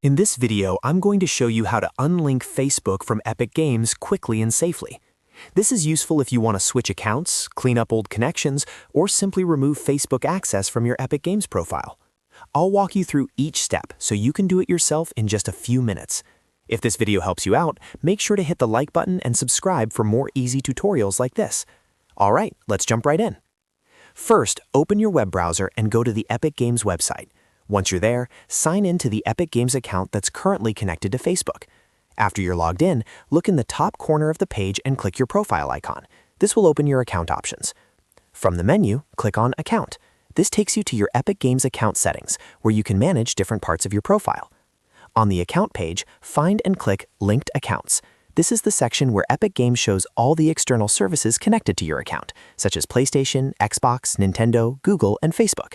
In this video, I'm going to show you how to unlink Facebook from Epic Games quickly and safely. This is useful if you want to switch accounts, clean up old connections, or simply remove Facebook access from your Epic Games profile. I'll walk you through each step so you can do it yourself in just a few minutes. If this video helps you out, make sure to hit the like button and subscribe for more easy tutorials like this. All right, let's jump right in. First, open your web browser and go to the Epic Games website. Once you're there, sign in to the Epic Games account that's currently connected to Facebook. After you're logged in, look in the top corner of the page and click your profile icon. This will open your account options. From the menu, click on Account. This takes you to your Epic Games account settings, where you can manage different parts of your profile. On the Account page, find and click Linked Accounts. This is the section where Epic Games shows all the external services connected to your account, such as PlayStation, Xbox, Nintendo, Google, and Facebook.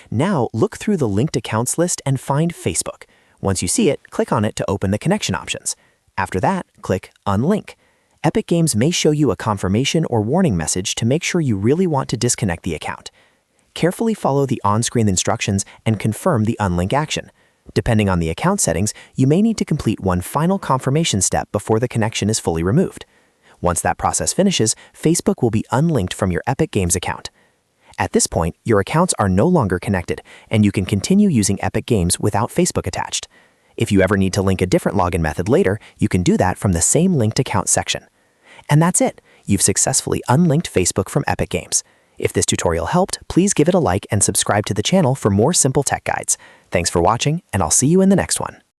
Now, look through the linked accounts list and find Facebook. Once you see it, click on it to open the connection options. After that, click Unlink. Epic Games may show you a confirmation or warning message to make sure you really want to disconnect the account. Carefully follow the on-screen instructions and confirm the unlink action. Depending on the account settings, you may need to complete one final confirmation step before the connection is fully removed. Once that process finishes, Facebook will be unlinked from your Epic Games account. At this point, your accounts are no longer connected, and you can continue using Epic Games without Facebook attached. If you ever need to link a different login method later, you can do that from the same linked account section. And that's it. You've successfully unlinked Facebook from Epic Games. If this tutorial helped, please give it a like and subscribe to the channel for more simple tech guides. Thanks for watching, and I'll see you in the next one.